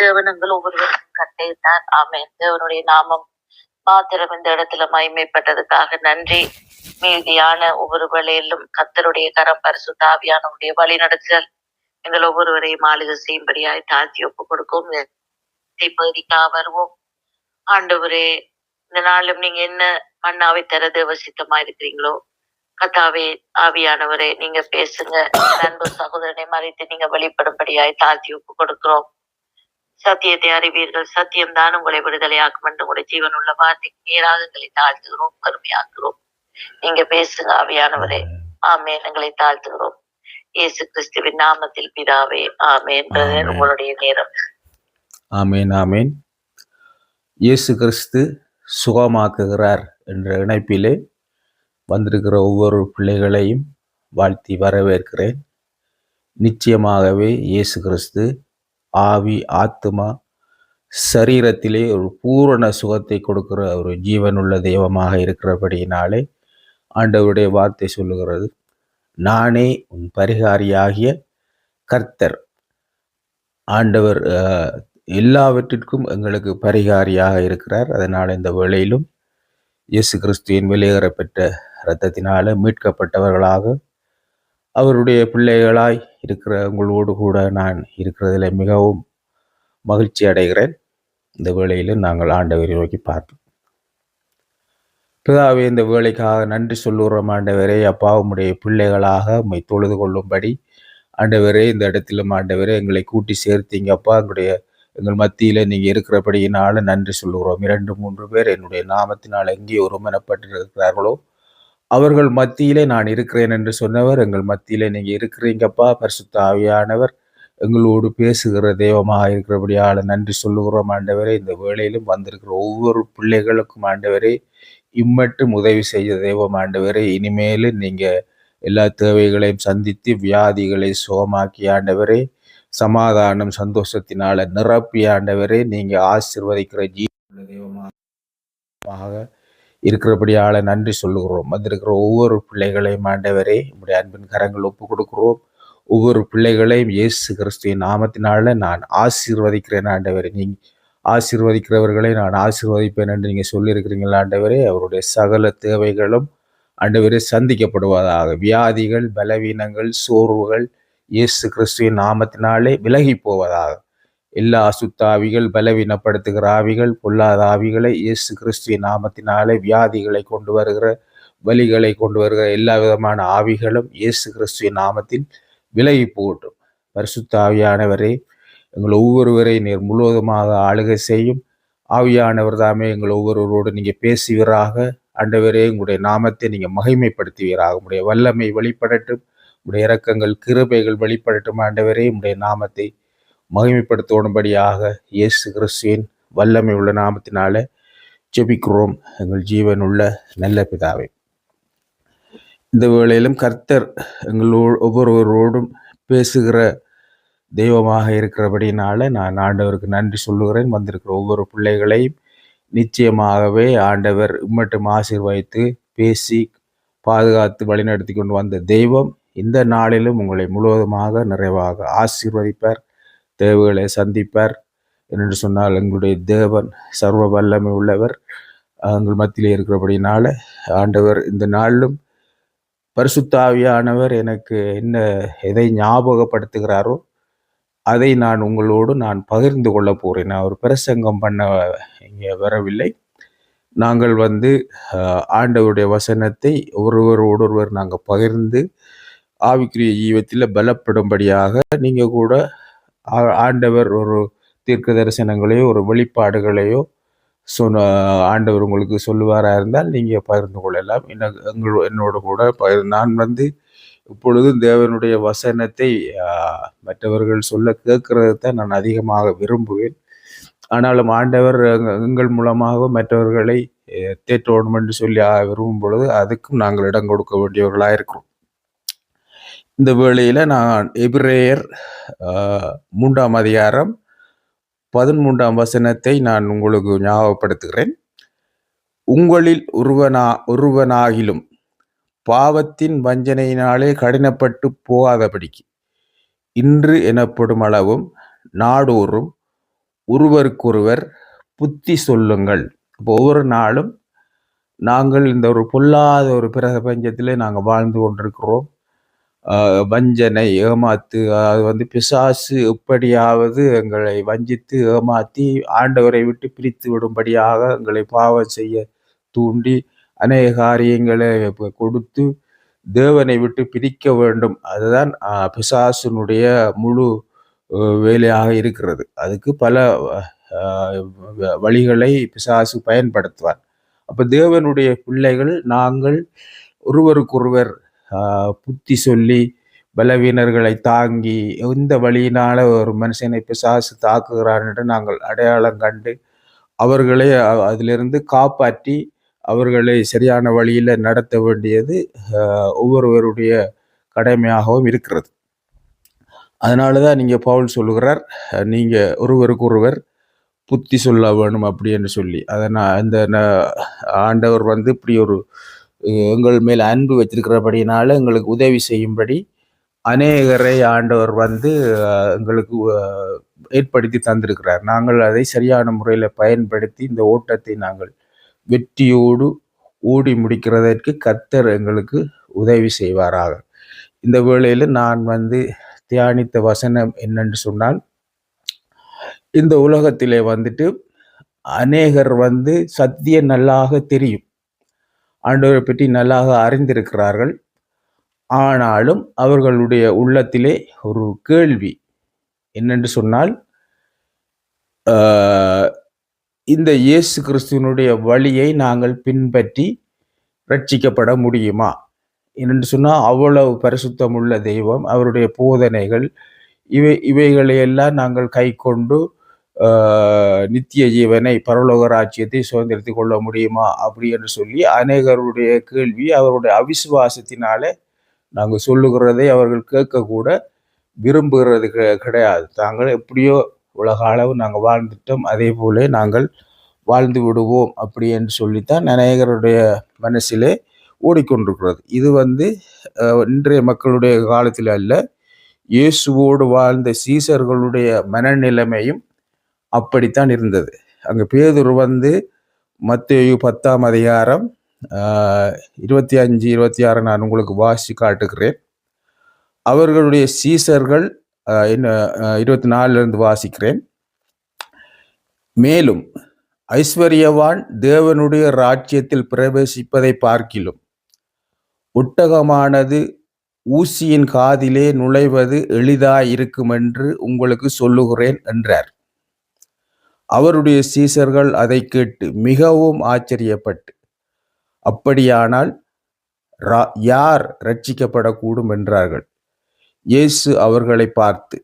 தேவனங்கள் ஒவ்வொருவருக்கும் கட்டளையிட்டார். ஆமென். தேவனுடைய நாமம் மாத்திரம் இந்த இடத்துல மகிமைப்பட்டதுக்காக நன்றி. மீதியான ஒவ்வொரு வேளையிலும் கர்த்தருடைய கரம், பரிசுத்த ஆவியானவருடைய வழி நடத்துதல் எங்கள் ஒவ்வொருவரையும் ஆளுகை செய்யும்படியாய் தாழ்த்தி ஒப்பு கொடுக்கும். பகுதிக்காக வருவோம். ஆண்டவரே, இந்த நாளும் நீங்க என்ன மன்னாவை தர தேவசித்தமா இருக்கிறீங்களோ கர்த்தாவே, ஆவியானவரே நீங்க பேசுங்க. அன்பு சகோதரனை மறைத்து நீங்க வெளிப்படும்படியாய் தாழ்த்தி ஒப்பு கொடுக்கிறோம். சத்தியத்தை அறிவீர்கள், சத்தியம் தான் உங்களை விடுதலையாக்கும் என்று உங்களுடைய ஜீவன் உள்ள வார்த்தைக்கு நேராக எங்களை தாழ்த்துகிறோம், கருமையாக்குறோம். நீங்க பேசுங்க ஆவியானவரே. ஆமென். எங்களை தாழ்த்துகிறோம் இயேசு கிறிஸ்துவின் நாமத்தில் பிதாவே, ஆமென். உங்களுடைய நேரம். ஆமேன், ஆமேன். இயேசு கிறிஸ்து சுகமாக்குகிறார் என்ற இணைப்பிலே வந்திருக்கிற ஒவ்வொரு பிள்ளைகளையும் வாழ்த்தி வரவேற்கிறேன். நிச்சயமாகவே இயேசு கிறிஸ்து ஆவி, ஆத்துமா, சரீரத்திலே ஒரு பூரண சுகத்தை கொடுக்கிற ஒரு ஜீவனுள்ள தெய்வமாக இருக்கிறபடியினாலே ஆண்டவருடைய வார்த்தை சொல்லுகிறது, நானே உன் பரிகாரியாகிய கர்த்தர். ஆண்டவர் எல்லாவற்றிற்கும் எங்களுக்கு பரிகாரியாக இருக்கிறார். அதனால் இந்த வேளையிலும் இயேசு கிறிஸ்துவின் வெளியேறப்பெற்ற இரத்தத்தினால மீட்கப்பட்டவர்களாக அவருடைய பிள்ளைகளாய் இருக்கிற உங்களோடு கூட நான் இருக்கிறதில் மிகவும் மகிழ்ச்சி அடைகிறேன். இந்த வேளையிலும் நாங்கள் ஆண்டவரை நோக்கி பார்ப்போம். பிதாவே, இந்த வேலைக்காக நன்றி சொல்லுகிறோம். ஆண்டவரே, அப்பா உம்முடைய பிள்ளைகளாக உம்மை தொழுது கொள்ளும்படி ஆண்டவரே இந்த இடத்திலும் ஆண்டவரே எங்களை கூட்டி சேர்த்தீங்க. அப்பா, எங்கள் மத்தியில் நீங்கள் இருக்கிறபடியினால நன்றி சொல்லுகிறோம். 2-3 பேர் என்னுடைய நாமத்தினால் எங்கே ஒருமனப்பட்டிருக்கிறார்களோ அவர்கள் மத்தியிலே நான் இருக்கிறேன் என்று சொன்னவர் எங்கள் மத்தியிலே நீங்கள் இருக்கிறீங்கப்பா. பரிசுத்த ஆவியானவர் எங்களோடு பேசுகிற தெய்வமாக இருக்கிறபடியால் நன்றி சொல்லுகிறோம். ஆண்டவரே, இந்த வேளையிலும் வந்திருக்கிற ஒவ்வொரு பிள்ளைகளுக்கும் ஆண்டவரே இம்மட்டும் உதவி செய்ய தெய்வம். ஆண்டவரே, இனிமேல் நீங்கள் எல்லா தேவைகளையும் சந்தித்து வியாதிகளை சுகமாக்கி ஆண்டவரே சமாதானம் சந்தோஷத்தினால நிரப்பி ஆண்டவரே நீங்கள் ஆசீர்வதிக்கிற ஜீவனுள்ள தெய்வமாக இருக்கிறபடியால நன்றி சொல்லுகிறோம். வந்திருக்கிற ஒவ்வொரு பிள்ளைகளையும் ஆண்டவரே உங்களுடைய அன்பின் கரங்கள் ஒப்பு கொடுக்கிறோம். ஒவ்வொரு பிள்ளைகளையும் இயேசு கிறிஸ்துவின் நாமத்தினால நான் ஆசீர்வதிக்கிறேன். ஆண்டவரே, நீங்கள் ஆசீர்வதிக்கிறவர்களை நான் ஆசீர்வதிப்பேன் என்று நீங்கள் சொல்லியிருக்கிறீங்களா ஆண்டவரே. அவருடைய சகல தேவைகளும் ஆண்டவரே சந்திக்கப்படுவதாக. வியாதிகள், பலவீனங்கள், சோர்வுகள் இயேசு கிறிஸ்துவின் நாமத்தினாலே விலகி போவதாக. எல்லா அசுத்தாவிகள், பலவீனப்படுத்துகிற ஆவிகள், பொல்லாத ஆவிகளை இயேசு கிறிஸ்துவின் நாமத்தினாலே வியாதிகளை கொண்டு வருகிற, வலிகளை கொண்டு வருகிற எல்லா விதமான ஆவிகளும் இயேசு கிறிஸ்துவின் நாமத்தில் விலகி போகட்டும். பரிசுத்த ஆவியானவரே, எங்கள் ஒவ்வொருவரை நீர் முழுவதுமாக ஆளுகை செய்யும். ஆவியானவர் தாமே எங்கள் ஒவ்வொருவரோடு நீங்கள் பேசுவீராக. ஆண்டவரே, உங்களுடைய நாமத்தை நீங்கள் மகிமைப்படுத்துவீராக. உங்களுடைய வல்லமை வெளிப்படட்டும், உங்களுடைய இரக்கங்கள், கிருபைகள் வெளிப்படட்டும். ஆண்டவரே, உங்களுடைய நாமத்தை மகிமைப்படுத்தும்படியாக இயேசு கிறிஸ்துவின் வல்லமை உள்ள நாமத்தினால ஜெபிக்கிறோம் எங்கள் ஜீவனுள்ள நல்ல பிதாவே. இந்த வேளையிலும் கர்த்தர் ஒவ்வொருவரோடும் பேசுகிற தெய்வமாக இருக்கிறபடினால நான் ஆண்டவருக்கு நன்றி சொல்லுகிறேன். வந்திருக்கிற ஒவ்வொரு பிள்ளைகளையும் நிச்சயமாகவே ஆண்டவர் இம்மட்டும் ஆசீர்வதித்து பேசி பாதுகாத்து வழிநடத்தி கொண்டு வந்த தெய்வம் இந்த நாளிலும் உங்களை முழுவதுமாக நிறைவாக ஆசீர்வதிப்பார், தேவைகளை சந்திப்பார் என்று சொன்னால் எங்களுடைய தேவன் சர்வ வல்லமை உள்ளவர் எங்கள் மத்தியிலே இருக்கிறபடினால ஆண்டவர் இந்த நாளிலும் பரிசுத்த ஆவியானவர் எனக்கு எதை ஞாபகப்படுத்துகிறாரோ அதை நான் உங்களோடு பகிர்ந்து கொள்ள போகிறேன். நான் ஒரு பிரசங்கம் பண்ண இங்கே வரவில்லை. நாங்கள் ஆண்டவருடைய வசனத்தை ஒருவர் நாங்கள் பகிர்ந்து ஆவிக்குரிய ஜீவத்தில் பலப்படும்படியாக நீங்கள் கூட ஆண்டவர் ஒரு தீர்க்க தரிசனங்களையோ ஒரு வெளிப்பாடுகளையோ ஆண்டவர் உங்களுக்கு சொல்லுவாராக இருந்தால் நீங்கள் பகிர்ந்து கொள்ளலாம். என்னோட கூட நான் இப்பொழுதும் தேவனுடைய வசனத்தை மற்றவர்கள் சொல்ல கேட்கறது தான் நான் அதிகமாக விரும்புவேன். ஆனாலும் ஆண்டவர் எங்கள் மூலமாக மற்றவர்களை தேற்றோடும் என்று சொல்லி விரும்பும் பொழுது அதுக்கும் நாங்கள் இடம் கொடுக்க வேண்டியவர்களாக இருக்கிறோம். இந்த வேளையில் நான் எபிரேயர் 3ஆம் அதிகாரம் 13ஆம் வசனத்தை நான் உங்களுக்கு ஞாபகப்படுத்துகிறேன். உங்களில் ஒருவனாகிலும் பாவத்தின் வஞ்சனையினாலே கடினப்பட்டு போகாதபடிக்கு இன்று எனப்படும் அளவும் நாடோறும் ஒருவருக்கொருவர் புத்தி சொல்லுங்கள். இப்போ ஒவ்வொரு நாளும் நாங்கள் இந்த ஒரு பொல்லாத ஒரு பிரபஞ்சத்திலே நாங்கள் வாழ்ந்து கொண்டிருக்கிறோம். வஞ்சனை, ஏமாத்து, அது பிசாசு எப்படியாவது எங்களை வஞ்சித்து, ஏமாத்தி ஆண்டவரை விட்டு பிரித்து விடும்படியாக எங்களை பாவம் செய்ய தூண்டி, அநேக காரியங்களை கொடுத்து தேவனை விட்டு பிரிக்க வேண்டும். அதுதான் பிசாசினுடைய முழு வேலையாக இருக்கிறது. அதுக்கு பல வழிகளை பிசாசு பயன்படுத்துவார். அப்ப தேவனுடைய பிள்ளைகள் நாங்கள் ஒருவருக்கொருவர் புத்தி சொல்லி பலவீனர்களை தாங்கி எந்த வழியினால ஒரு மனுஷனை பிசாசு தாக்குகிறான் என்று நாங்கள் அடையாளம் கண்டு அவர்களை அதிலிருந்து காப்பாற்றி அவர்களை சரியான வழியில நடத்த வேண்டியது ஒவ்வொருவருடைய கடமையாகவும் இருக்கிறது. அதனாலதான் நீங்க பவுல் சொல்லுகிறார், நீங்க ஒருவருக்கொருவர் புத்தி சொல்ல வேணும் அப்படி என்று சொல்லி. அதனால் இந்த ஆண்டவர் இப்படி ஒரு எங்கள் மேல் அன்பு வச்சிருக்கிறபடினால எங்களுக்கு உதவி செய்யும்படி அநேகரை ஆண்டவர் எங்களுக்கு ஏற்படுத்தி தந்திருக்கிறார். நாங்கள் அதை சரியான முறையில் பயன்படுத்தி இந்த ஓட்டத்தை நாங்கள் வெற்றியோடு ஓடி முடிக்கிறதற்கு கர்த்தர் எங்களுக்கு உதவி செய்வாராக. இந்த வேளையில் நான் தியானித்த வசனம் என்னென்று சொன்னால், இந்த உலகத்திலே அநேகர் சத்தியம் நல்லாக தெரியும், ஆண்டவரை பற்றி நல்லாக அறிந்திருக்கிறார்கள். ஆனாலும் அவர்களுடைய உள்ளத்திலே ஒரு கேள்வி என்னென்று சொன்னால், இந்த இயேசு கிறிஸ்துவனுடைய வழியை நாங்கள் பின்பற்றி ரட்சிக்கப்பட முடியுமா என்று சொன்னால், அவ்வளவு பரிசுத்தமுள்ள தெய்வம், அவருடைய போதனைகள் இவைகளையெல்லாம் நாங்கள் கை கொண்டு நித்திய ஜீவனை, பரலோக ராஜ்யத்தை சுதந்திரத்து கொள்ள முடியுமா அப்படி என்று சொல்லி அநேகருடைய கேள்வி. அவருடைய அவிசுவாசத்தினாலே நாங்கள் சொல்லுகிறதை அவர்கள் கேட்கக்கூட விரும்புகிறது கிடையாது. தாங்கள் எப்படியோ உலக அளவு நாங்கள் வாழ்ந்துட்டோம், அதே போல நாங்கள் வாழ்ந்து விடுவோம் அப்படி என்று சொல்லித்தான் அநேகருடைய மனசிலே ஓடிக்கொண்டிருக்கிறது. இது இன்றைய மக்களுடைய காலத்தில் அல்ல, இயேசுவோடு வாழ்ந்த சீசர்களுடைய மனநிலைமையும் அப்படித்தான் இருந்தது. அங்கே பேதுரு மத்தேயு 10ஆம் அதிகாரம் 25, 26 நான் உங்களுக்கு வாசி காட்டுகிறேன். அவர்களுடைய சீசர்கள் 24 வாசிக்கிறேன். மேலும் ஐஸ்வர்யவான் தேவனுடைய ராஜ்யத்தில் பிரவேசிப்பதை பார்க்கிலும் ஒட்டகமானது ஊசியின் காதிலே நுழைவது எளிதாயிருக்கும் என்று உங்களுக்கு சொல்லுகிறேன் என்றார். அவருடைய சீசர்கள் அதை கேட்டு மிகவும் ஆச்சரியப்பட்டு, அப்படியானால் யார் ரட்சிக்கப்படக்கூடும் என்றார்கள். இயேசு அவர்களை பார்த்து,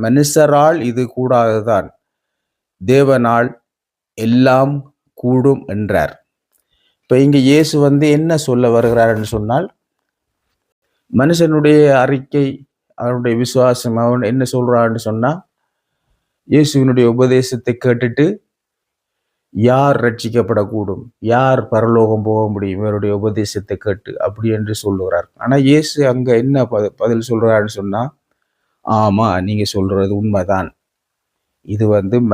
மனுஷரால் இது கூடாதுதான், தேவனால் எல்லாம் கூடும் என்றார். இப்ப இங்க இயேசு என்ன சொல்ல வருகிறார்ன்னு சொன்னால், மனுஷனுடைய அறிக்கை, அவனுடைய விசுவாசம், அவன் என்ன சொல்றான்னு சொன்னா, இயேசுவினுடைய உபதேசத்தை கேட்டுட்டு யார் ரட்சிக்கப்படக்கூடும், யார் பரலோகம் போக முடியும் இவருடைய உபதேசத்தை கேட்டு அப்படி என்று சொல்லுகிறார். ஆனா இயேசு அங்க என்ன பதில் சொல்றாருன்னு சொன்னா, ஆமா நீங்க சொல்றது உண்மைதான், இது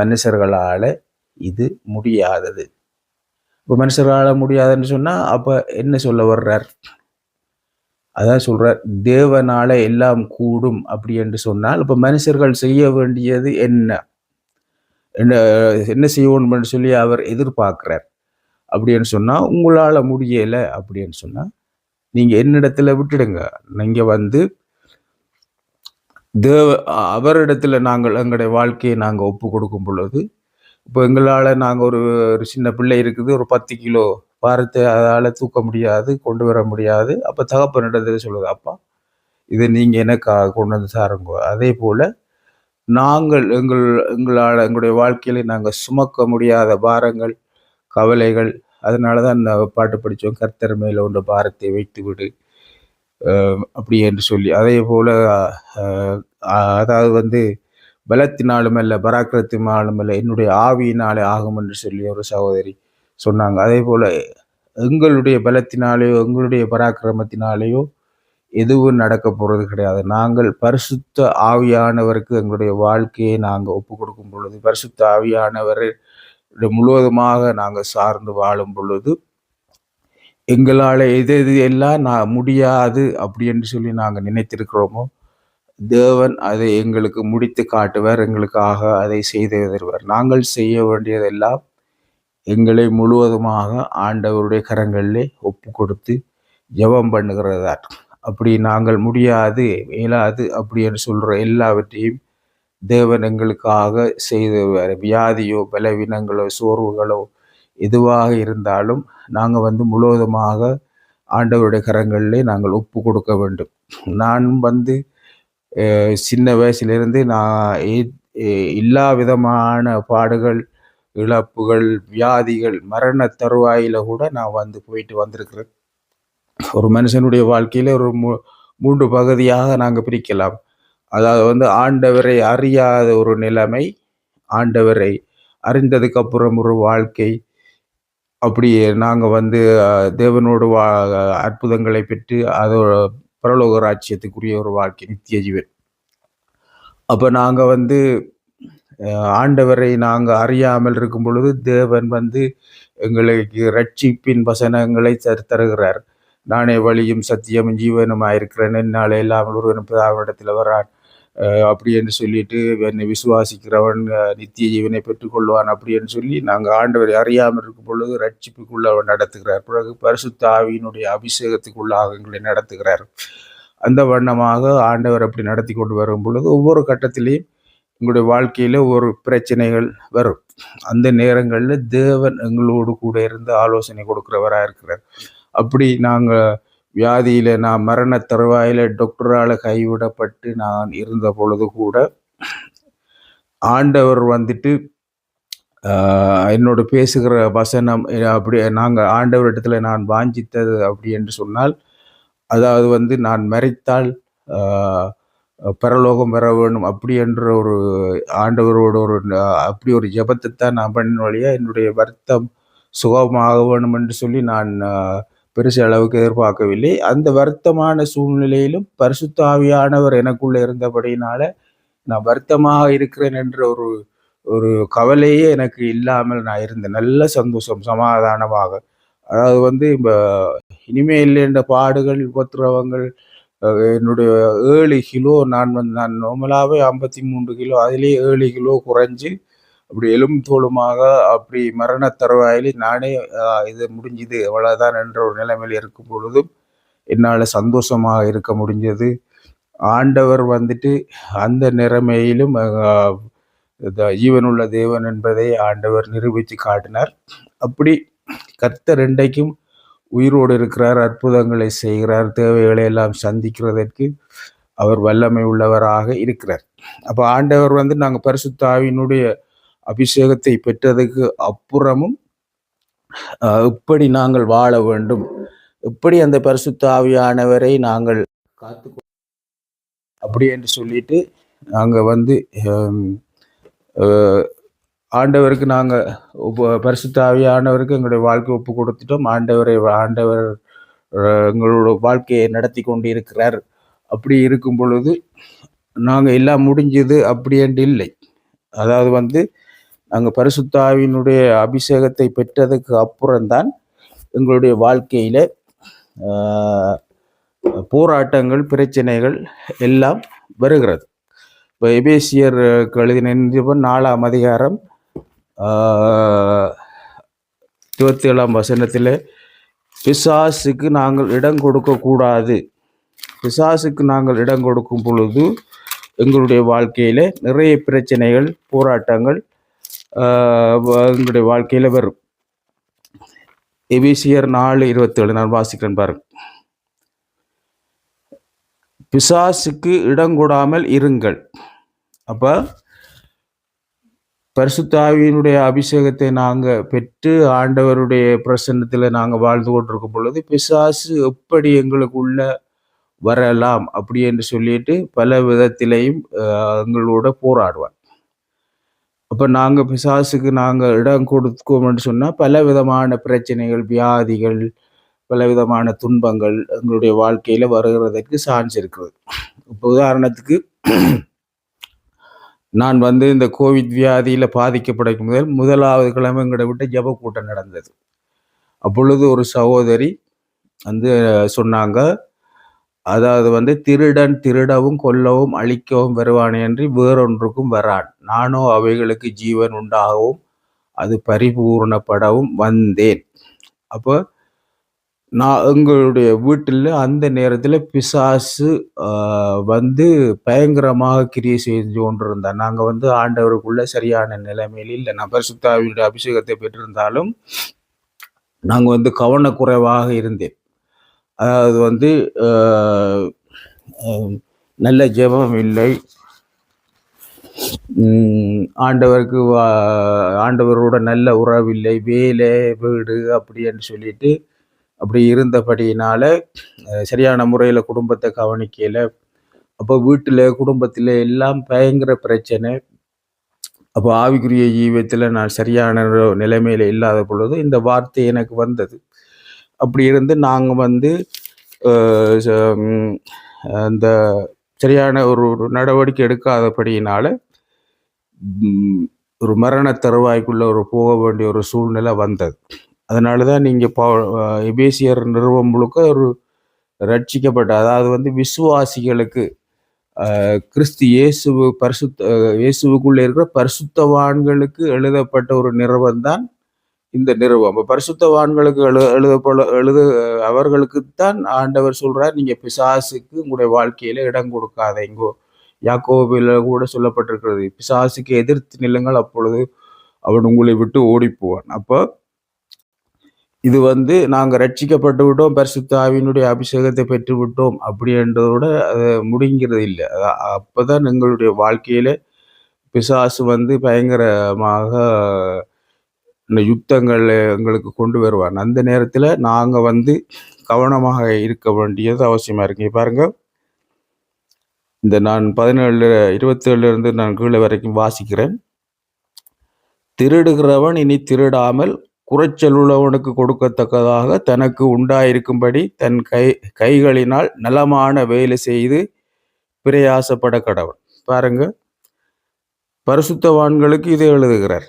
மனுஷர்களால இது முடியாதது. இப்ப மனுஷர்களால முடியாதுன்னு சொன்னா அப்ப என்ன சொல்ல வர்றார்? அதான் சொல்றார், தேவனால எல்லாம் கூடும் அப்படி என்று சொன்னால், இப்ப மனுஷர்கள் செய்ய வேண்டியது என்ன செய்யணும்னு சொல்லி அவர் எதிர்பார்க்கிறார். அப்படின்னு சொன்னா, உங்களால முடியல அப்படின்னு சொன்னா நீங்க என்னிடத்துல விட்டுடுங்க. நீங்க அவரிடத்துல நாங்கள் எங்களுடைய வாழ்க்கையை நாங்க ஒப்பு கொடுக்கும் பொழுது, இப்போ எங்களால நாங்க ஒரு சின்ன பிள்ளை இருக்குது, ஒரு 10 கிலோ பாரத்தை அதால தூக்க முடியாது, கொண்டு வர முடியாது. அப்ப தகப்பனிடத்துல சொல்லுது, அப்பா இதை நீங்க எனக்காக கொண்டு வந்து சாருங்க. அதே போல நாங்கள் எங்களுடைய வாழ்க்கையில நாங்க சுமக்க முடியாத பாரங்கள், கவலைகள், அதனாலதான் இந்த பாட்டு படித்தோம், கர்த்தர் மேல உள்ள பாரத்தை வைத்து விடு அப்படி என்று சொல்லி. அதே போல அதாவது பலத்தினாலும் அல்ல, பராக்கிரத்தினாலும் அல்ல, என்னுடைய ஆவியினாலே ஆகும் என்று சொல்லி ஒரு சகோதரி சொன்னாங்க. அதே போல எங்களுடைய பலத்தினாலேயோ எங்களுடைய பராக்கிரமத்தினாலேயோ எதுவும் நடக்க போறது கிடையாது. நாங்கள் பரிசுத்த ஆவியானவருக்கு எங்களுடைய வாழ்க்கையை நாங்க ஒப்புக் கொடுக்கும் பொழுது, பரிசுத்த ஆவியானவரை முழுவதுமாக நாங்க சார்ந்து வாழும் பொழுது, எங்களால எது எது எல்லாம் முடியாது அப்படி என்று சொல்லி நாங்க நினைத்திருக்கிறோமோ, தேவன் அதை எங்களுக்கு முடித்து காட்டுவார். எங்களுக்காக அதை செய்து தருவார். நாங்கள் செய்ய வேண்டியதெல்லாம் எங்களை முழுவதுமாக ஆண்டவருடைய கரங்களிலே ஒப்புக் கொடுத்து ஜெபம் பண்ணுகிறதா. அப்படி நாங்கள் முடியாது, இயலாது அப்படி என்று சொல்ற எல்லாவற்றையும் தேவன் எங்களுக்காக செய்து தருவார். வியாதியோ, பலவீனங்களோ, சோர்வுகளோ எதுவாக இருந்தாலும் நாங்க முழுவதுமாக ஆண்டவருடைய கரங்களிலே நாங்கள் ஒப்பு கொடுக்க வேண்டும். நான் சின்ன வயசிலிருந்து நான் எல்லா விதமான பாடுகள், இழப்புகள், வியாதிகள், மரண தருவாயில கூட நான் போயிட்டு வந்திருக்கிறேன். ஒரு மனுஷனுடைய வாழ்க்கையில ஒரு 3 பகுதியாக நாங்க பிரிக்கலாம். அதாவது ஆண்டவரை அறியாத ஒரு நிலைமை, ஆண்டவரை அறிந்ததுக்கு அப்புறம் ஒரு வாழ்க்கை, அப்படி நாங்க தேவனோடு அற்புதங்களை பெற்று அதோட பரலோக ராஜ்யத்துக்குரிய ஒரு வாழ்க்கை, நித்திய ஜீவன். அப்ப நாங்க ஆண்டவரை நாங்க அறியாமல் இருக்கும் பொழுது தேவன் எங்களுக்கு ரட்சிப்பின் வசனங்களை தருகிறார். நானே வழியும் சத்தியமும் ஜீவனுமாயிருக்கிறேன், என்னால் எல்லாம் ஒருவனும் பிதாவினிடத்தில் வரான் அப்படி என்று சொல்லிட்டு என்னை விசுவாசிக்கிறவன் நித்திய ஜீவனை பெற்றுக்கொள்வான் அப்படி என்று சொல்லி நாங்கள் ஆண்டவரை அறியாமல் இருக்கும் பொழுது ரட்சிப்புக்குள்ள அவர் நடத்துகிறார். பிறகு பரிசுத்த ஆவியினுடைய அபிஷேகத்துக்குள்ளாக எங்களை நடத்துகிறார். அந்த வண்ணமாக ஆண்டவர் அப்படி நடத்தி கொண்டு வரும் பொழுது ஒவ்வொரு கட்டத்திலையும் எங்களுடைய வாழ்க்கையில ஒரு பிரச்சனைகள் வரும். அந்த நேரங்களில் தேவன் எங்களோடு கூட இருந்து ஆலோசனை கொடுக்கிறவராக இருக்கிறார். அப்படி நாங்க வியாதியில, நான் மரண தருவாயில டாக்டரால கைவிடப்பட்டு நான் இருந்த பொழுது கூட ஆண்டவர் என்னோட பேசுகிற வசனம் அப்படி நாங்க ஆண்டவரிடத்துல நான் வாஞ்சித்தது அப்படி என்று சொன்னால், அதாவது நான் மரித்தால் பரலோகம் பெற வேண்டும் அப்படி என்ற ஒரு ஆண்டவரோட அப்படி ஒரு ஜெபத்தை தான் நான் பண்ண வழியா என்னுடைய வருத்தம் சுகமாக வேணும் என்று சொல்லி நான் பெருசு அளவுக்கு எதிர்பார்க்கவில்லை. அந்த வருத்தமான சூழ்நிலையிலும் பரிசுத்த ஆவியானவர் எனக்குள்ள இருந்தபடியினால நான் வருத்தமாக இருக்கிறேன் என்ற ஒரு கவலையே எனக்கு இல்லாமல் நான் இருந்தேன். நல்ல சந்தோஷம், சமாதானமாக. அதாவது இப்ப இனிமேல் என்ற பாடுகள், உபத்திரவங்கள், என்னுடைய 7 கிலோ நான் நார்மலாகவே 53 கிலோ, அதிலே 7 கிலோ குறைஞ்சு அப்படி எலும் தோளுமாக அப்படி மரண தருவாயிலே நானே இது முடிஞ்சுது அவ்வளவுதான் என்ற ஒரு நிலைமையில் இருக்கும் பொழுதும் என்னால் சந்தோஷமாக இருக்க முடிஞ்சது. ஆண்டவர் அந்த நிலைமையிலும் ஜீவனுள்ள தேவன் என்பதை ஆண்டவர் நிரூபித்து காட்டினார். அப்படி கர்த்தர் இன்றைக்கும் உயிரோடு இருக்கிறார், அற்புதங்களை செய்கிறார், தேவைகளை எல்லாம் சந்திக்கிறதற்கு அவர் வல்லமை உள்ளவராக இருக்கிறார். அப்ப ஆண்டவர் நாங்கள் பரிசுத்த ஆவியினுடைய அபிஷேகத்தை பெற்றதுக்கு அப்புறமும் எப்படி நாங்கள் வாழ வேண்டும், எப்படி அந்த பரிசுத்த ஆவியானவரை நாங்கள் காத்து அப்படி என்று சொல்லிட்டு நாங்க ஆண்டவருக்கு நாங்க பரிசுத்த ஆவியானவருக்கு எங்களுடைய வாழ்க்கை ஒப்பு கொடுத்துட்டோம். ஆண்டவர் எங்களோட வாழ்க்கையை நடத்தி கொண்டு இருக்கிறார். அப்படி இருக்கும் பொழுது நாங்க எல்லாம் முடிஞ்சது அப்படி என்று இல்லை. அதாவது நாங்கள் பரிசுத்த ஆவியினுடைய அபிஷேகத்தை பெற்றதுக்கு அப்புறம்தான் எங்களுடைய வாழ்க்கையில போராட்டங்கள், பிரச்சனைகள் எல்லாம் வருகிறது. இப்போ எபேசியர் எழுதின 4ஆம் அதிகாரம் 27ஆம் வசனத்தில் பிசாசுக்கு நாங்கள் இடம் கொடுக்க கூடாது. பிசாசுக்கு நாங்கள் இடம் கொடுக்கும் பொழுது எங்களுடைய வாழ்க்கையில நிறைய பிரச்சனைகள், போராட்டங்கள் எங்களுடைய வாழ்க்கையில வரும். எபேசியர் 4:27 நான் வாசிக்கிறேன் பாருங்க. பிசாசுக்கு இடம் கொடாமல் இருங்கள். அப்ப பரிசுத்த ஆவியினுடைய அபிஷேகத்தை நாங்க பெற்று ஆண்டவருடைய பிரசன்னத்துல நாங்க வாழ்ந்து கொண்டிருக்கும் பொழுது பிசாசு எப்படி எங்களுக்குள்ள வரலாம் அப்படி என்று சொல்லிட்டு பல விதத்திலையும் எங்களோட போராடுவார். அப்ப நாங்க பிசாசுக்கு நாங்க இடம் கொடுக்கோம்னு சொன்னா பல விதமான பிரச்சனைகள், வியாதிகள், பலவிதமான துன்பங்கள் எங்களுடைய வாழ்க்கையில வருகிறதற்கு சான்ஸ் இருக்குது. இப்போ உதாரணத்துக்கு நான் வந்து இந்த கோவிட் வியாதியில பாதிக்கப்படும் முதலாவது கிழமை எங்கட விட்டு ஜெப கூட்டம் நடந்தது. அப்பொழுது ஒரு சகோதரி வந்து சொன்னாங்க, அதாவது வந்து திருடன் திருடவும் கொல்லவும் அழிக்கவும் வருவானேயன்றி வேறொன்றுக்கும் வரான். நானோ அவைகளுக்கு ஜீவன் உண்டாகவும் அது பரிபூரணப்படவும் வந்தேன். அப்போ நான் எங்களுடைய வீட்டில் அந்த நேரத்தில் பிசாசு வந்து பயங்கரமாக கிரியை செஞ்சு கொண்டிருந்தேன். நாங்கள் வந்து ஆண்டவருக்குள்ள சரியான நிலைமையில் இல்லை. நான் பரிசுத்த ஆவியுடைய அபிஷேகத்தை பெற்றிருந்தாலும் நாங்கள் வந்து கவனக்குறைவாக இருந்தேன். அதாவது வந்து நல்ல ஜெபம் இல்லை, ஆண்டவருக்கு ஆண்டவரோட நல்ல உறவில்லை, வேலை வீடு அப்படின்னு சொல்லிட்டு அப்படி இருந்தபடியினால சரியான முறையில் குடும்பத்தை கவனிக்கல. அப்போ வீட்டில் குடும்பத்தில் எல்லாம் பயங்கர பிரச்சனை. அப்போ ஆவிக்குரிய ஜீவியத்தில் நான் சரியான நிலைமையில் இல்லாத பொழுது இந்த வார்த்தை எனக்கு வந்தது. அப்படி இருந்து நாங்கள் வந்து அந்த சரியான ஒரு நடவடிக்கை எடுக்காதபடியினால ஒரு மரண தருவாய்க்குள்ள போக வேண்டிய ஒரு சூழ்நிலை வந்தது. அதனால தான் நீங்கள் எபேசியர் நிறுவனம் முழுக்க ஒரு ரட்சிக்கப்பட்ட, அதாவது வந்து விசுவாசிகளுக்கு கிறிஸ்து இயேசுவுக்குள்ளே இருக்கிற பரிசுத்தவான்களுக்கு எழுதப்பட்ட ஒரு நிறுவனம் தான் இந்த நிறுவனம். இப்போ பரிசுத்தவான்களுக்கு அவர்களுக்குத்தான் ஆண்டவர் சொல்றார், நீங்க பிசாசுக்கு உங்களுடைய வாழ்க்கையில இடம் கொடுக்காதீங்கோ. யாக்கோபில கூட சொல்லப்பட்டிருக்கிறது, பிசாசுக்கு எதிர்த்து நில்லுங்கள், அப்பொழுது அவன் உங்களை விட்டு ஓடி போவான். அப்போ இது வந்து நாங்கள் ரட்சிக்கப்பட்டு விட்டோம், பரிசுத்த ஆவியினுடைய அபிஷேகத்தை பெற்று விட்டோம் அப்படின்றதோட அது முடிங்கிறது இல்லை. அப்போதான் எங்களுடைய வாழ்க்கையில பிசாசு வந்து பயங்கரமாக இந்த யுத்தங்கள் எங்களுக்கு கொண்டு வருவான். அந்த நேரத்தில் நாங்கள் வந்து கவனமாக இருக்க வேண்டியது அவசியமாக இருக்கு. பாருங்க, இந்த நான் 27 நான் கீழே வரைக்கும் வாசிக்கிறேன். திருடுகிறவன் இனி திருடாமல் குறைச்சல் உள்ளவனுக்கு கொடுக்கத்தக்கதாக தனக்கு உண்டாயிருக்கும்படி தன் கைகளினால் நலமான வேலை செய்து பிரயாசப்பட கடவன். பாருங்க, பரிசுத்தவான்களுக்கு இதை எழுதுகிறார்.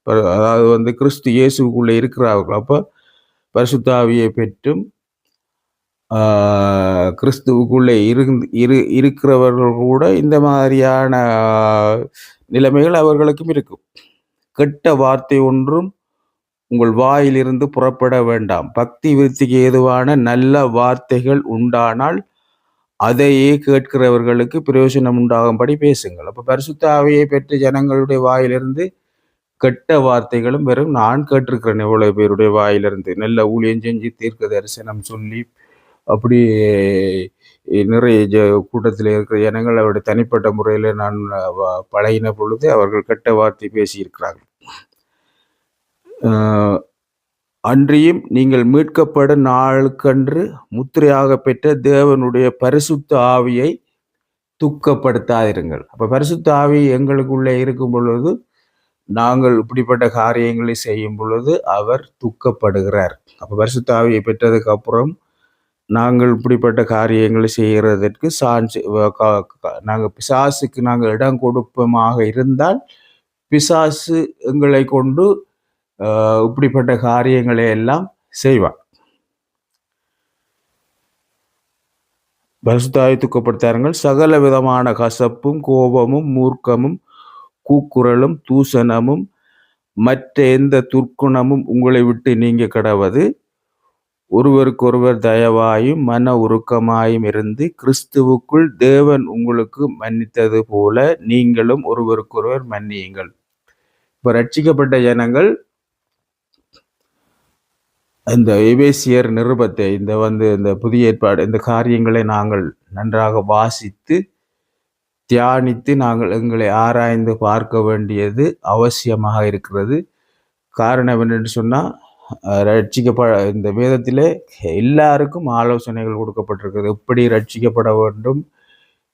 அதாவது வந்து கிறிஸ்து இயேசுக்குள்ளே இருக்கிறார்கள். அப்போ பரிசுத்த ஆவியை பெற்றும் கிறிஸ்துவுக்குள்ளே இருக்கிறவர்கள் கூட இந்த மாதிரியான நிலைமைகள் அவர்களுக்கும் இருக்கும். கெட்ட வார்த்தை ஒன்றும் உங்கள் வாயிலிருந்து புறப்பட வேண்டாம். பக்தி விருத்திக்கு ஏதுவான நல்ல வார்த்தைகள் உண்டானால் அதையே கேட்கிறவர்களுக்கு பிரயோஜனம் உண்டாகும்படி பேசுங்கள். அப்போ பரிசுத்த ஆவியை பெற்ற ஜனங்களுடைய வாயிலிருந்து கெட்ட வார்த்தைகளும் வெறும் நான் கேட்டிருக்கிறேன் எவ்வளவு பேருடைய வாயிலிருந்து. நல்ல ஊழியம் செஞ்சு தீர்க்க தரிசனம் சொல்லி அப்படி நிறைய கூட்டத்தில் இருக்கிற ஜனங்கள் அவருடைய தனிப்பட்ட முறையில் நான் பழகின பொழுது அவர்கள் கெட்ட வார்த்தை பேசியிருக்கிறார்கள். அன்றியும் நீங்கள் மீட்கப்பட நாளுக்கன்று முத்திரையாக பெற்ற தேவனுடைய பரிசுத்த ஆவியை துக்கப்படுத்தாதிருங்கள். அப்போ பரிசுத்த ஆவி எங்களுக்குள்ளே இருக்கும் பொழுது நாங்கள் இப்படிப்பட்ட காரியங்களை செய்யும் பொழுது அவர் துக்கப்படுகிறார். அப்போ பரிசுத்த ஆவியை பெற்றதுக்கு அப்புறம் நாங்கள் இப்படிப்பட்ட காரியங்களை செய்கிறதற்கு நாங்கள் பிசாசுக்கு நாங்கள் இடம் கொடுப்பமாக இருந்தால் பிசாசு எங்களை கொண்டு இப்படிப்பட்ட காரியங்களை எல்லாம் செய்வார். பரிசுத்த ஆவியை துக்கப்படுத்தார்கள். சகல விதமான கசப்பும் கோபமும் மூர்க்கமும் கூக்குரலும் தூசணமும் மற்ற எந்த துர்க்குணமும் உங்களை விட்டு நீங்க கடவது. ஒருவருக்கொருவர் தயவாயும் மன உருக்கமாயும் இருந்து கிறிஸ்துவுக்குள் தேவன் உங்களுக்கு மன்னித்தது போல நீங்களும் ஒருவருக்கொருவர் மன்னியுங்கள். இப்ப ரட்சிக்கப்பட்ட ஜனங்கள் இந்த எபேசியர் நிருபத்தை இந்த புதிய ஏற்பாடு இந்த காரியங்களை நாங்கள் நன்றாக வாசித்து தியானித்து நாங்கள் எங்களை ஆராய்ந்து பார்க்க வேண்டியது அவசியமாக இருக்கிறது. காரணம் என்னென்னு சொன்னால், இந்த வேதத்திலே எல்லாருக்கும் ஆலோசனைகள் கொடுக்கப்பட்டிருக்கிறது. எப்படி ரட்சிக்கப்பட வேண்டும்,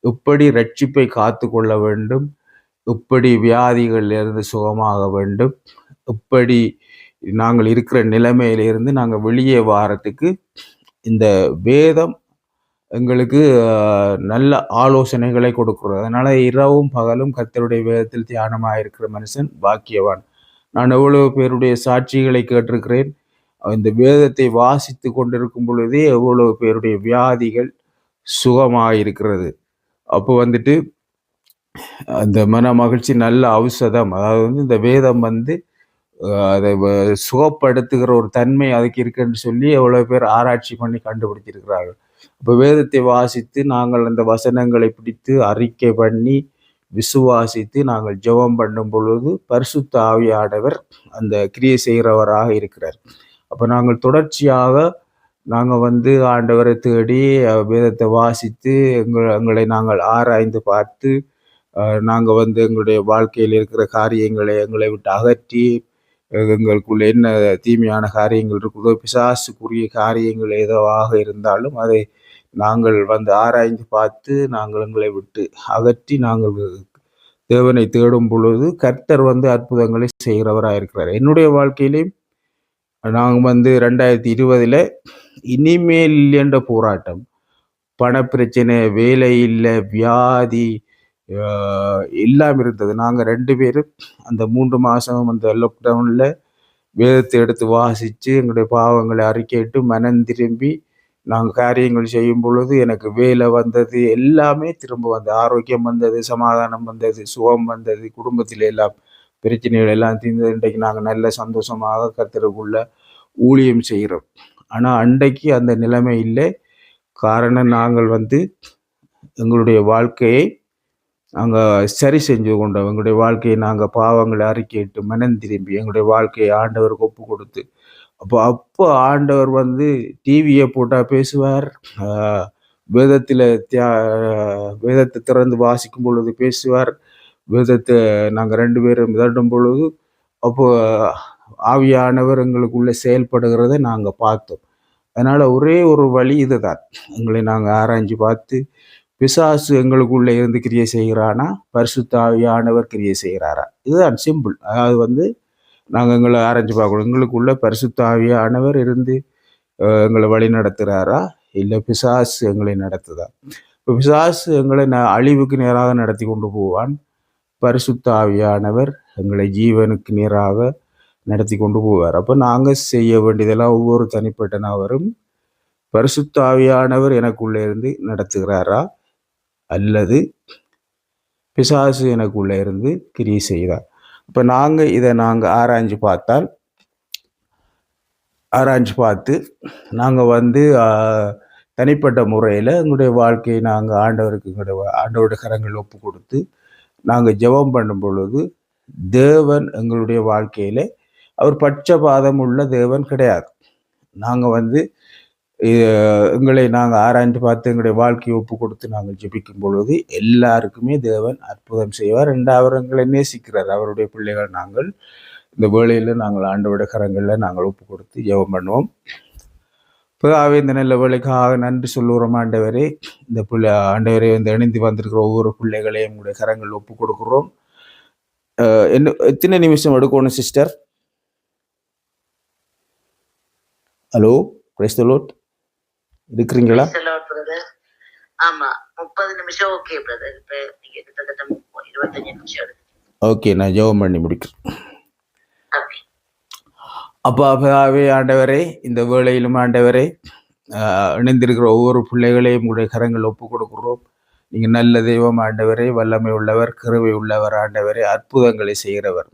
எப்படி ரட்சிப்பை காத்து கொள்ள வேண்டும், எப்படி வியாதிகளிலிருந்து சுகமாக வேண்டும், எப்படி நாங்கள் இருக்கிற நிலைமையிலிருந்து நாங்கள் வெளியே வாரத்துக்கு இந்த வேதம் எங்களுக்கு நல்ல ஆலோசனைகளை கொடுக்கிறது. அதனால இரவும் பகலும் கர்த்தருடைய வேதத்தில் தியானமாக இருக்கிற மனுஷன் பாக்கியவான். நான் எவ்வளவு பேருடைய சாட்சிகளை கேட்டிருக்கிறேன். இந்த வேதத்தை வாசித்து கொண்டிருக்கும் பொழுதே எவ்வளவு பேருடைய வியாதிகள் சுகமாயிருக்கிறது. அப்போ வந்துட்டு அந்த மன மகிழ்ச்சி நல்ல ஔஷதம். அதாவது இந்த வேதம் அதை சுகப்படுத்துகிற ஒரு தன்மை அதுக்கு இருக்குன்னு சொல்லி எவ்வளவு பேர் ஆராய்ச்சி பண்ணி கண்டுபிடிச்சிருக்கிறார்கள். அப்போ வேதத்தை வாசித்து நாங்கள் அந்த வசனங்களை பிடித்து அறிக்கை பண்ணி விசுவாசித்து நாங்கள் ஜெபம் பண்ணும் பொழுது பரிசுத்த ஆவியானவர் அந்த கிரியை செய்கிறவராக இருக்கிறார். அப்போ நாங்கள் தொடர்ச்சியாக நாங்கள் ஆண்டவரை தேடி வேதத்தை வாசித்து எங்களை நாங்கள் ஆராய்ந்து பார்த்து நாங்கள் எங்களுடைய வாழ்க்கையில் இருக்கிற காரியங்களை எங்களை விட்டு அகற்றி எங்களுக்குள்ள என்ன தீமையான காரியங்கள் இருக்குதோ, பிசாசுக்குரிய காரியங்கள் ஏதோவாக இருந்தாலும் அதை நாங்கள் ஆராய்ந்து பார்த்து நாங்கள் எங்களை விட்டு அகற்றி நாங்கள் தேவனை தேடும் பொழுது கர்த்தர் அற்புதங்களை செய்கிறவராக இருக்கிறார். என்னுடைய வாழ்க்கையிலையும் நாங்கள் 2020 இனிமேல் என்ற போராட்டம், பணப்பிரச்சனை, வேலை இல்லை, வியாதி எல்லாம் இருந்தது. நாங்கள் 2 பேரும் அந்த 3 மாதம் அந்த லாக்டவுனில் வேதத்தை எடுத்து வாசித்து எங்களுடைய பாவங்களை அறிக்கையிட்டு மனம் திரும்பி நாங்கள் காரியங்கள் செய்யும் பொழுது எனக்கு வேலை வந்தது, எல்லாமே திரும்ப ஆரோக்கியம் வந்தது, சமாதானம் வந்தது, சுகம் வந்தது, குடும்பத்தில் எல்லாம் பிரச்சனைகள் எல்லாம் தீர்ந்தது. இன்றைக்கு நாங்கள் நல்ல சந்தோஷமாக கர்த்தருக்குள்ள ஊழியம் செய்கிறோம். ஆனால் அன்றைக்கு அந்த நிலைமை இல்லை. காரணம் நாங்கள் எங்களுடைய வாழ்க்கையை நாங்கள் சரி செஞ்சு கொண்டோம். எங்களுடைய வாழ்க்கையை நாங்கள் பாவங்களை அறிக்கையிட்டு மனம் திரும்பி எங்களுடைய வாழ்க்கையை ஆண்டவருக்கு ஒப்பு கொடுத்து அப்போ ஆண்டவர் டிவியை போட்டால் பேசுவார், வேதத்தை திறந்து வாசிக்கும் பொழுது பேசுவார், வேதத்தை நாங்கள் 2 பேரும் விதட்டும் பொழுது அப்போ ஆவியானவர் எங்களுக்குள்ளே செயல்படுகிறத நாங்கள் பார்த்தோம். அதனால் ஒரே ஒரு வழி இதுதான். எங்களை நாங்கள் ஆராய்ஞ்சு பார்த்து பிசாசு எங்களுக்குள்ளே இருந்து கிரியை செய்கிறானா, பரிசுத்த ஆவியானவர் கிரியை செய்கிறாரா? இதுதான் சிம்பிள். அதாவது நாங்கள் எங்களை ஆராய்ச்சி பார்க்கணும். எங்களுக்குள்ள பரிசுத்த ஆவியானவர் இருந்து எங்களை வழி நடத்துகிறாரா, இல்லை பிசாசு எங்களை நடத்துதா? இப்போ பிசாசு எங்களை அழிவுக்கு நேராக நடத்தி கொண்டு போவான். பரிசுத்த ஆவியானவர் எங்களை ஜீவனுக்கு நேராக நடத்தி கொண்டு போவார். அப்போ நாங்கள் செய்ய வேண்டியதெல்லாம் ஒவ்வொரு தனிப்பட்ட நபரும் பரிசுத்த ஆவியானவர் எனக்குள்ளே இருந்து நடத்துகிறாரா, அல்லது பிசாசு எனக்குள்ளே இருந்து கிரியை செய்கிறார்? இப்போ இதை நாங்கள் ஆராய்ஞ்சு பார்த்து நாங்கள் தனிப்பட்ட முறையில் எங்களுடைய வாழ்க்கையை நாங்கள் ஆண்டவருடைய கரங்கள் ஒப்பு கொடுத்து நாங்கள் ஜெபம் பண்ணும் பொழுது தேவன் எங்களுடைய வாழ்க்கையில் அவர் பட்சபாதம் உள்ள தேவன் கிடையாது. நாங்கள் எங்களை நாங்கள் ஆராய்ந்து பார்த்து எங்களுடைய வாழ்க்கையை ஒப்பு கொடுத்து நாங்கள் ஜெபிக்கும் பொழுது எல்லாருக்குமே தேவன் அற்புதம் செய்வார். அவர் எங்களை நேசிக்கிறார். அவருடைய பிள்ளைகள் நாங்கள் இந்த வேளையில் நாங்கள் ஆண்டவருடைய கரங்களில் நாங்கள் ஒப்பு கொடுத்து ஜெபம் பண்ணுவோம். இப்போதாவே இந்த நல்ல வேலைக்காக நன்றி சொல்லுகிறோம் ஆண்டவரே. இந்த ஆண்டவரே இணைந்து வந்திருக்கிற ஒவ்வொரு பிள்ளைகளையும் உங்களுடைய கரங்கள் ஒப்பு கொடுக்குறோம். எத்தனை நிமிஷம் எடுக்கணும் sister? Hello, praise the Lord. இருக்கிறீங்களா? ஆமா, 30 நிமிஷம். Okay brother. இப்ப நீங்க கிட்டத்தட்ட 25 நிமிஷம் எடுத்து. ஓகே, நான் ஜெபம் பண்ணி முடிக்கிறேன். அப்பாவே ஆண்டவரே, இந்த வேளையிலும் ஆண்டவரே இணைந்திருக்கிற ஒவ்வொரு பிள்ளைகளையும் உங்களுடைய கரங்கள் ஒப்பு கொடுக்குறோம். நீங்க நல்ல தெய்வம் ஆண்டவரே, வல்லமை உள்ளவர், கிருபை உள்ளவர் ஆண்டவரே, அற்புதங்களை செய்கிறவர்.